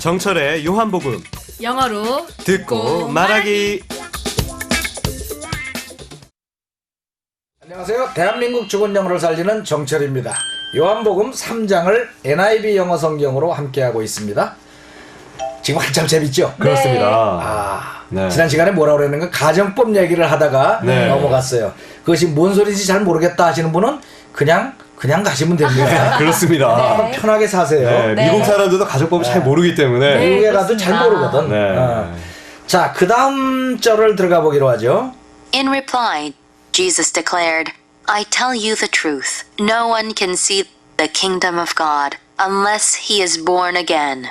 정철의 요한복음 영어로 듣고 말하기. 안녕하세요. 대한민국 죽은 영어를 살리는 정철입니다. 요한복음 3장을 NIV 영어 성경으로 함께하고 있습니다. 지금 한참 재밌죠? 그렇습니다. 네. 지난 시간에 뭐라고 그랬는가? 가정법 얘기를 하다가 네. 넘어갔어요. 그것이 뭔 소리인지 잘 모르겠다 하시는 분은 그냥 가시면 됩니다. 그렇습니다. 네. 편하게 사세요. 네, 네. 미국 사람들도 가족법을 잘 모르기 때문에. 네. 미국에 가도 잘 그렇습니다. 모르거든. 네. 자, 그 다음 절을 들어가 보기로 하죠. In reply, Jesus declared, I tell you the truth. No one can see the kingdom of God unless he is born again.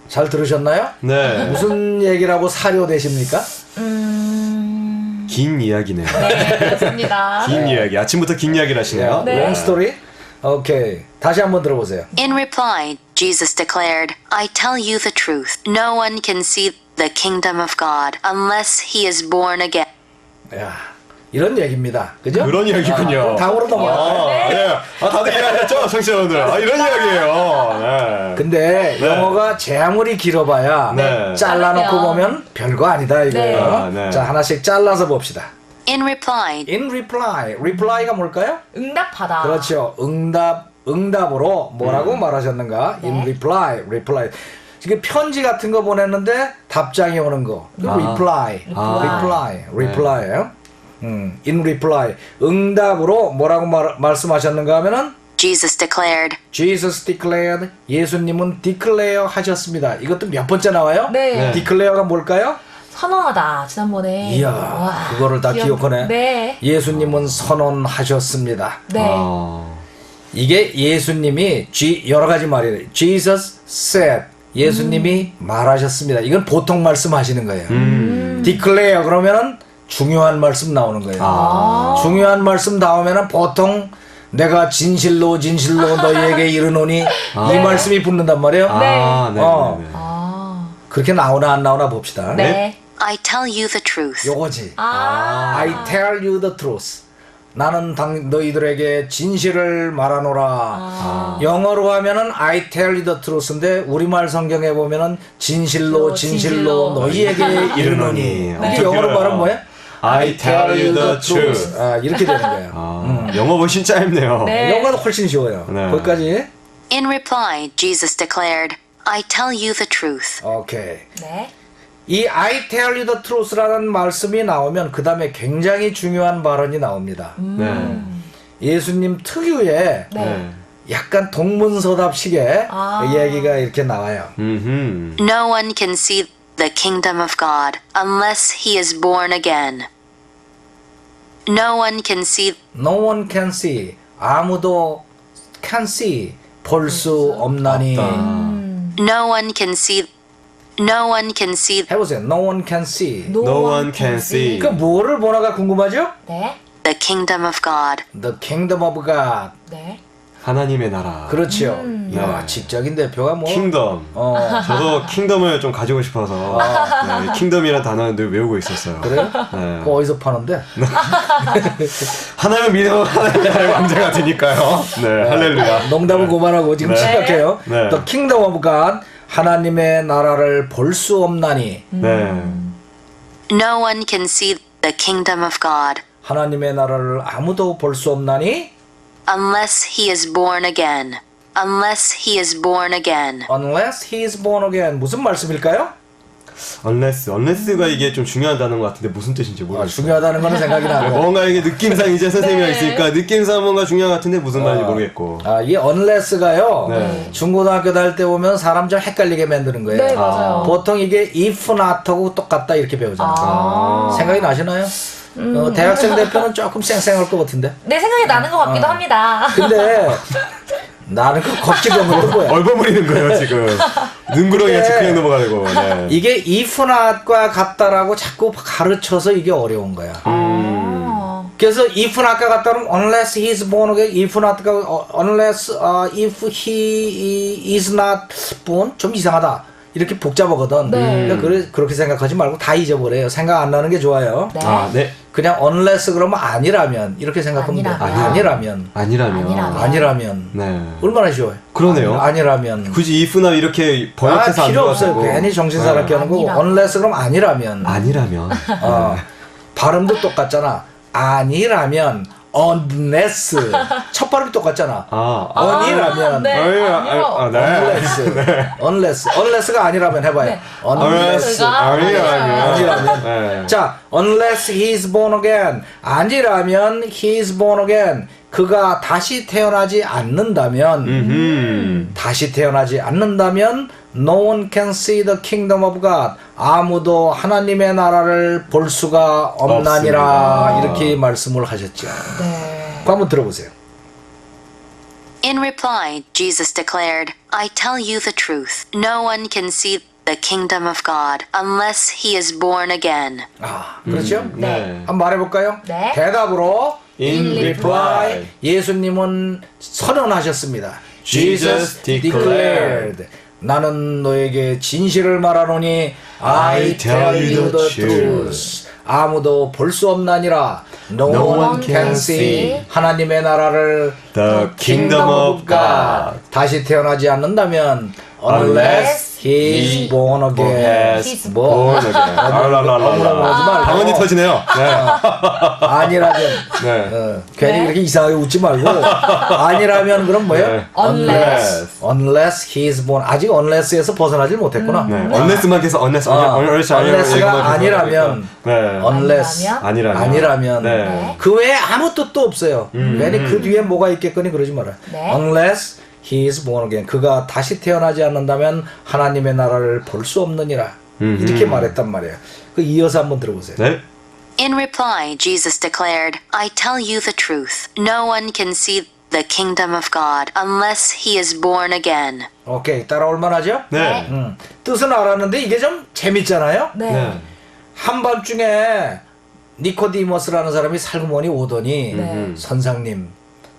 잘 들으셨나요? 네. 무슨 얘기라고 사료되십니까? 긴 이야기네요. 네, 그렇습니다. 긴 이야기. 아침부터 긴 이야기를 하시네요. 네. 롱 스토리? 오케이. 다시 한번 들어보세요. In reply, Jesus declared, I tell you the truth. No one can see the kingdom of God unless he is born again. 야, 이런 얘기입니다. 그죠? 그런 이야기군요. 다음으로 넘어갈까요? 네. 다들 이해하셨죠? 청취자분들. 이런 이야기예요. 네. 근데 네. 영어가 제 아무리 길어봐야 네. 잘라놓고 그럼요. 보면 별거 아니다 이거예요. 네. 네. 자, 하나씩 잘라서 봅시다. In reply, In reply. reply가 뭘까요? 응답하다. 그렇죠. 응답으로 뭐라고 말하셨는가? 네. In reply. 지금 편지 같은 거 보냈는데 답장이 오는 거. reply예요. In reply. 응답으로 뭐라고 말씀하셨는가 하면은 Jesus declared, Jesus declared. 예수님은 declare 하셨습니다. 이것도 몇 번째 나와요? 네. declare가 뭘까요? 선언하다. 지난번에. 이야, 와, 그거를 다 기억하네. 네. 예수님은 선언하셨습니다. 네. 이게 예수님이 여러 가지 말이에요. Jesus said. 예수님이 말하셨습니다. 이건 보통 말씀하시는 거예요. declare 그러면은 중요한 말씀 나오는 거예요. 중요한 말씀 나오면은 보통 내가 진실로 너희에게 이르노니 이 말씀이 붙는단 말이에요. 네. 그렇게 나오나 안 나오나 봅시다. 네. I tell you the truth. 요거지. I tell you the truth. 나는 너희들에게 진실을 말하노라. 영어로 하면은 I tell you the truth인데 우리말 성경에 보면은 진실로 너희에게 이르노니. 네. 이게 영어로 말하면 뭐예요? I tell you the truth. 이렇게 되는 거예요. 영어 훨씬 짧네요. 네. 영어가 훨씬 쉬워요. 네. 거기까지. In reply, Jesus declared, I tell you the truth. 오케이. 네. 이 I tell you the truth라는 말씀이 나오면 그 다음에 굉장히 중요한 발언이 나옵니다. 네. 예수님 특유의 네. 약간 동문서답식의 이야기가 이렇게 나와요. No one can see the kingdom of God unless he is born again. No one can see No one can see. 아무도 can see. 볼 수 없나니. No one can see 해보세요. No one can see. No one can see. 그 뭐를 보나가 궁금하죠? 네. the kingdom of God. The kingdom of God. 네. 하나님의 나라. 그렇죠. 네. 야, 직접인 대표가 뭐. 킹덤. 저도 킹덤을 좀 가지고 싶어서 네, 킹덤이라는 단어를 늘 외우고 있었어요. 그래요? 네. 그거 어디서 파는데? 하나님을 믿으면 하나님의 나라의 왕자가 되니까요. 네, 할렐루야. 농담은 그만하고 지금 네. 심각해요. 네. The kingdom of God. 하나님의 나라를 볼 수 없나니. 네. No one can see the kingdom of God 하나님의 나라를 아무도 볼 수 없나니. unless he is born again. Unless he is born again. Unless he is born again. 무슨 말씀일까요? unless가 이게 좀 중요한 단어인 것 같은데 무슨 뜻인지 모르겠어요. 중요하다는 거는 생각이 나고. 뭔가 이게 느낌상 이제 선생님이 네. 있으니까 느낌상 뭔가 중요한 것 같은데 무슨 말인지 모르겠고. 이 unless가요. 네. 중고등학교 다닐 때 보면 사람 좀 헷갈리게 만드는 거예요. 네, 맞아요. 보통 이게 if not하고 똑같다 이렇게 배우잖아요. 생각이 나시나요? 대학생 대표는 조금 쌩쌩할 것 같은데. 네, 생각이 나는 것 같기도 합니다. 근데 나는 그 겁지병으로 뭐야? 얼버무리는 거예요 지금. 능구렁이 같이 그냥 넘어가고. 네. 이게 if not과 같다라고 자꾸 가르쳐서 이게 어려운 거야. 그래서 if not과 같다는 unless he is born again, if not가 unless if he is not born 좀 이상하다. 이렇게 복잡하거든. 네. 그러니까 그렇게 생각하지 말고 다 잊어버려요. 생각 안 나는 게 좋아요. 네. 네. 그냥 unless 그러면 아니라면 이렇게 생각하면 돼요. 아니라면. 아니라면. 네. 얼마나 쉬워요. 그러네요. 아니라면. 굳이 if나 이렇게 번역해서 안 필요 없어요. 들어가고. 괜히 정신 사납게 하는 거고. unless 그럼 아니라면. 아니라면. 발음도 똑같잖아. 아니라면 unless 첫 발음이 똑같잖아. 아니라면 네. unless가 아니라면 해봐요. 네. unless 아니라면. 네. 자, unless he is born again. 아니라면 he is born again. 그가 다시 태어나지 않는다면 다시 태어나지 않는다면 no one can see the kingdom of God. 아무도 하나님의 나라를 볼 수가 없나니라. 없습니다. 이렇게 말씀을 하셨죠. 네. 그거 한번 들어보세요. In reply, Jesus declared, I tell you the truth. No one can see the kingdom of God unless he is born again. 그렇죠? 네. 한번 말해볼까요? 네. 대답으로 In reply, 예수님은 선언하셨습니다. Jesus declared, 나는 너에게 진실을 말하노니 I tell you the truth. 아무도 볼 수 없나니라. No one can see 하나님의 나라를 The kingdom of God. 다시 태어나지 않는다면 unless he is born again. Has 뭐 born again. 너무너무하지 말고. 방언이 터지네요. 네. 아니라면 네. 괜히 네. 그렇게 이상하게 웃지 말고 아니라면 그럼 뭐예요? 네. Unless he is born. 아직 unless에서 벗어나질 못했구나. 네. unless만 계속 unless가 아니라면 네. unless 아니라면 네. 그 외에 아무 뜻도 없어요. 괜히 그 뒤에 뭐가 있겠거니 그러지 마라. 네. Unless he is born again. 그가 다시 태어나지 않는다면 하나님의 나라를 볼 수 없느니라. 이렇게 말했단 말이에요. 그 이어서 한번 들어보세요. 네. In reply, Jesus declared, I tell you the truth. No one can see the kingdom of God unless he is born again. 오케이, 따라올 만하죠? 네. 뜻은 알았는데 이게 좀 재밌잖아요. 네. 네. 한밤중에 니코디모스라는 사람이 살구머니 오더니 네.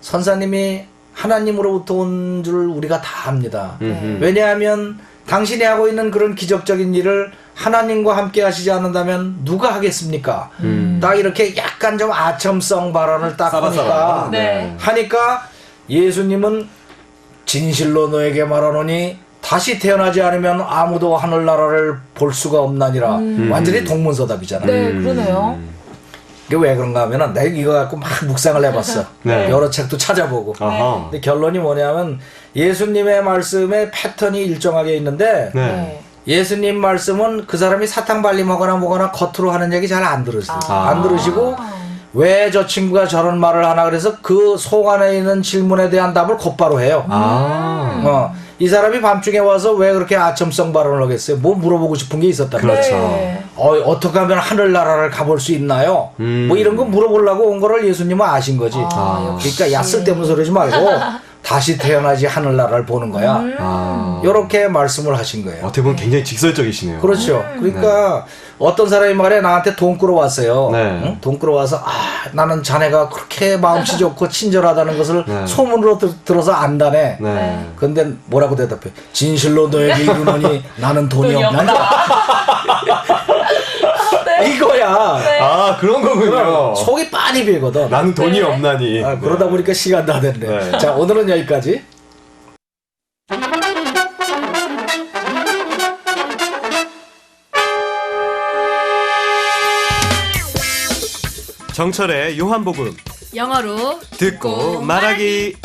선사님이 하나님으로부터 온 줄 우리가 다 압니다. 네. 왜냐하면 당신이 하고 있는 그런 기적적인 일을 하나님과 함께 하시지 않는다면 누가 하겠습니까? 딱 이렇게 약간 좀 아첨성 발언을 딱 하니까 네. 예수님은 진실로 너에게 말하노니 다시 태어나지 않으면 아무도 하늘나라를 볼 수가 없나니라. 완전히 동문서답이잖아요. 네, 그러네요. 이게 왜 그런가 하면은 내가 이거 갖고 막 묵상을 해봤어. 네. 여러 책도 찾아보고. 아하. 근데 결론이 뭐냐면 예수님의 말씀에 패턴이 일정하게 있는데 네. 네. 예수님 말씀은 그 사람이 사탕 발림하거나 뭐거나 겉으로 하는 얘기 잘 안 들으시고 안 들으시고 왜 저 친구가 저런 말을 하나 그래서 그 속 안에 있는 질문에 대한 답을 곧바로 해요. 이 사람이 밤중에 와서 왜 그렇게 아첨성 발언을 하겠어요? 뭐 물어보고 싶은 게 있었다. 그렇죠. 네. 어떻게 하면 하늘나라를 가볼 수 있나요? 뭐 이런 거 물어보려고 온 거를 예수님은 아신 거지. 역시. 그러니까 야 쓸데없는 소리 하지 말고 다시 태어나지 하늘나라를 보는 거야. 이렇게 말씀을 하신 거예요. 어떻게 보면 굉장히 직설적이시네요. 그렇죠. 그러니까 어떤 사람이 말해 나한테 돈 끌어왔어요. 네. 응? 돈 끌어와서 나는 자네가 그렇게 마음씨 좋고 친절하다는 것을 네. 소문으로 들어서 안다네. 네. 근데 뭐라고 대답해? 진실로 너에게 이르노니 나는 돈이 없나? 이거야. 네. 아, 그런 거군요. 속이 빤히 비거든. 나는 돈이 네. 없나니. 그러다 보니까 시간 다 됐네. 네. 자, 오늘은 여기까지. 정철의 요한복음 영어로 듣고 말하기.